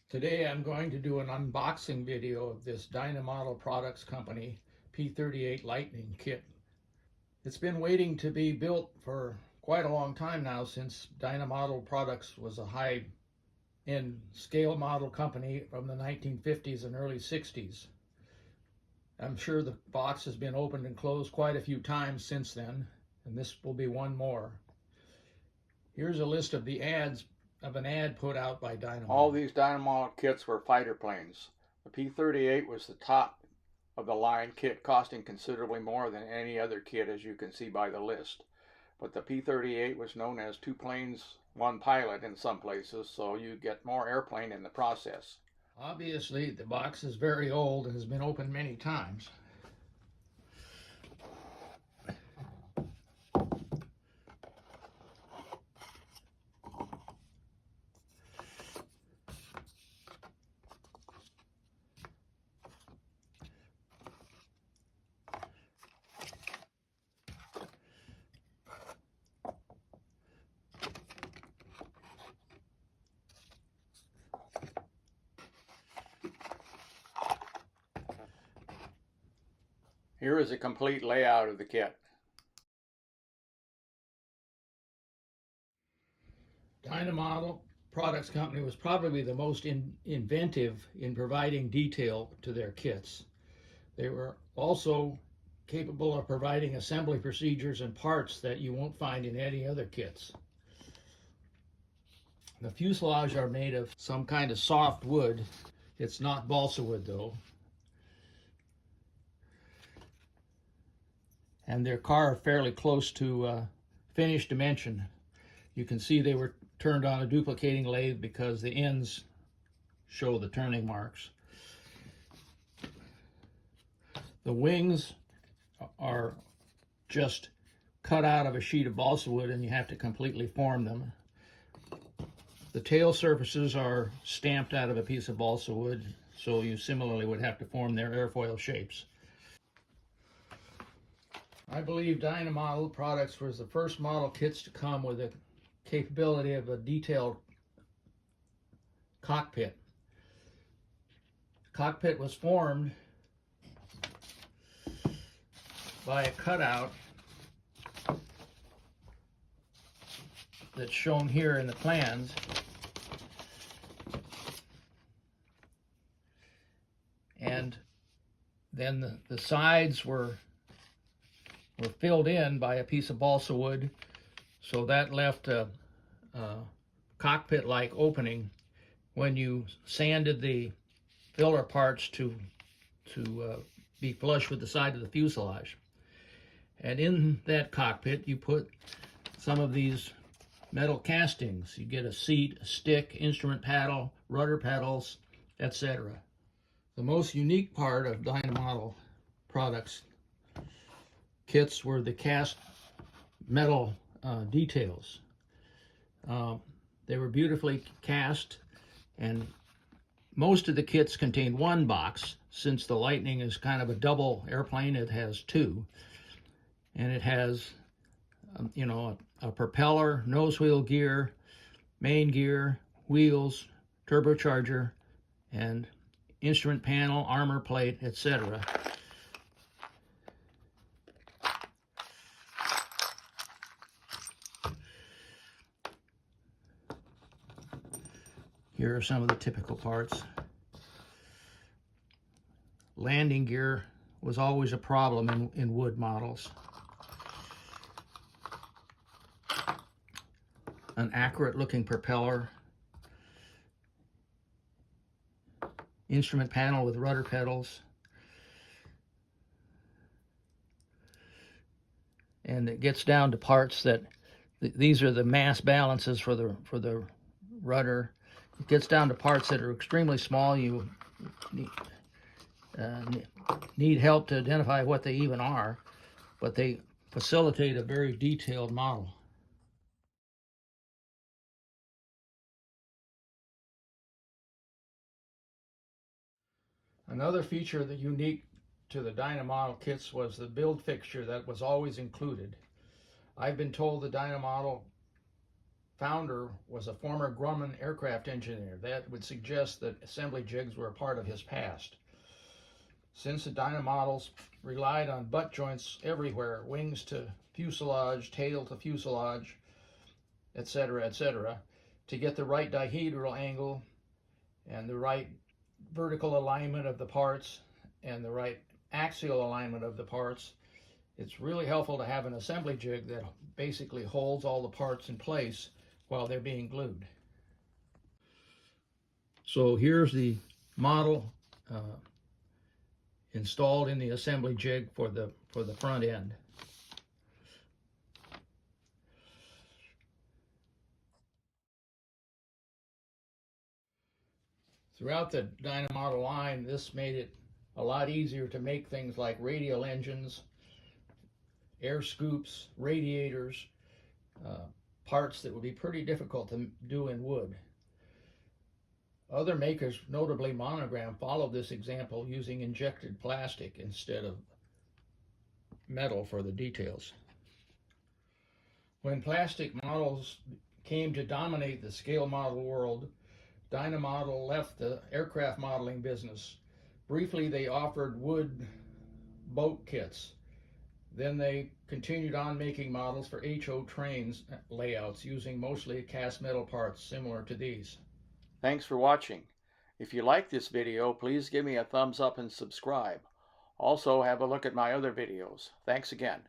Today I'm going to do an unboxing video of this Dyna Model Products Company P38 Lightning kit. It's been waiting to be built for quite a long time now, since Dyna Model Products was a high-end scale model company from the 1950s and early 60s. I'm sure the box has been opened and closed quite a few times since then, and this will be one more. Here's a list of the ads of an ad put out by Dyna. All these Dyna kits were fighter planes. The P38 was the top of the line kit, costing considerably more than any other kit, as you can see by the list. But the P38 was known as two planes, one pilot in some places, so you get more airplane in the process. Obviously, the box is very old and has been opened many times. Here is a complete layout of the kit. Dyna Model Products Company was probably the most inventive in providing detail to their kits. They were also capable of providing assembly procedures and parts that you won't find in any other kits. The fuselage are made of some kind of soft wood. It's not balsa wood though. And their car are fairly close to finished dimension. You can see they were turned on a duplicating lathe because the ends show the turning marks. The wings are just cut out of a sheet of balsa wood, and you have to completely form them. The tail surfaces are stamped out of a piece of balsa wood, so you similarly would have to form their airfoil shapes. I believe Dyna Model Products was the first model kits to come with the capability of a detailed cockpit. The cockpit was formed by a cutout that's shown here in the plans. And then the sides were filled in by a piece of balsa wood, so that left a cockpit-like opening when you sanded the filler parts to be flush with the side of the fuselage. And in that cockpit, you put some of these metal castings. You get a seat, a stick, instrument paddle, rudder pedals, etc. The most unique part of Dyna Model Products kits were the cast metal details. They were beautifully cast, and most of the kits contain one box. Since the Lightning is kind of a double airplane, it has two, and it has a propeller, nose wheel gear, main gear, wheels, turbocharger, and instrument panel, armor plate, etc. Here are some of the typical parts. Landing gear was always a problem in wood models. An accurate looking propeller. Instrument panel with rudder pedals. And it gets down to parts that, these are the mass balances for the rudder. It gets down to parts that are extremely small. You need help to identify what they even are, but they facilitate a very detailed model. Another feature that unique to the Dyna Model kits was the build fixture that was always included. I've been told the Dyna Model founder was a former Grumman aircraft engineer. That would suggest that assembly jigs were a part of his past. Since the Dyna models relied on butt joints everywhere, wings to fuselage, tail to fuselage, etc., to get the right dihedral angle and the right vertical alignment of the parts and the right axial alignment of the parts, it's really helpful to have an assembly jig that basically holds all the parts in place while they're being glued. So here's the model installed in the assembly jig for the front end. Throughout the Dyna model line, this made it a lot easier to make things like radial engines, air scoops, radiators, parts that would be pretty difficult to do in wood. Other makers, notably Monogram, followed this example using injected plastic instead of metal for the details. When plastic models came to dominate the scale model world, Dyna Model left the aircraft modeling business. Briefly, they offered wood boat kits. Then they continued on making models for HO trains layouts using mostly cast metal parts similar to these. Thanks for watching. If you like this video, please give me a thumbs up and subscribe. Also, have a look at my other videos. Thanks again.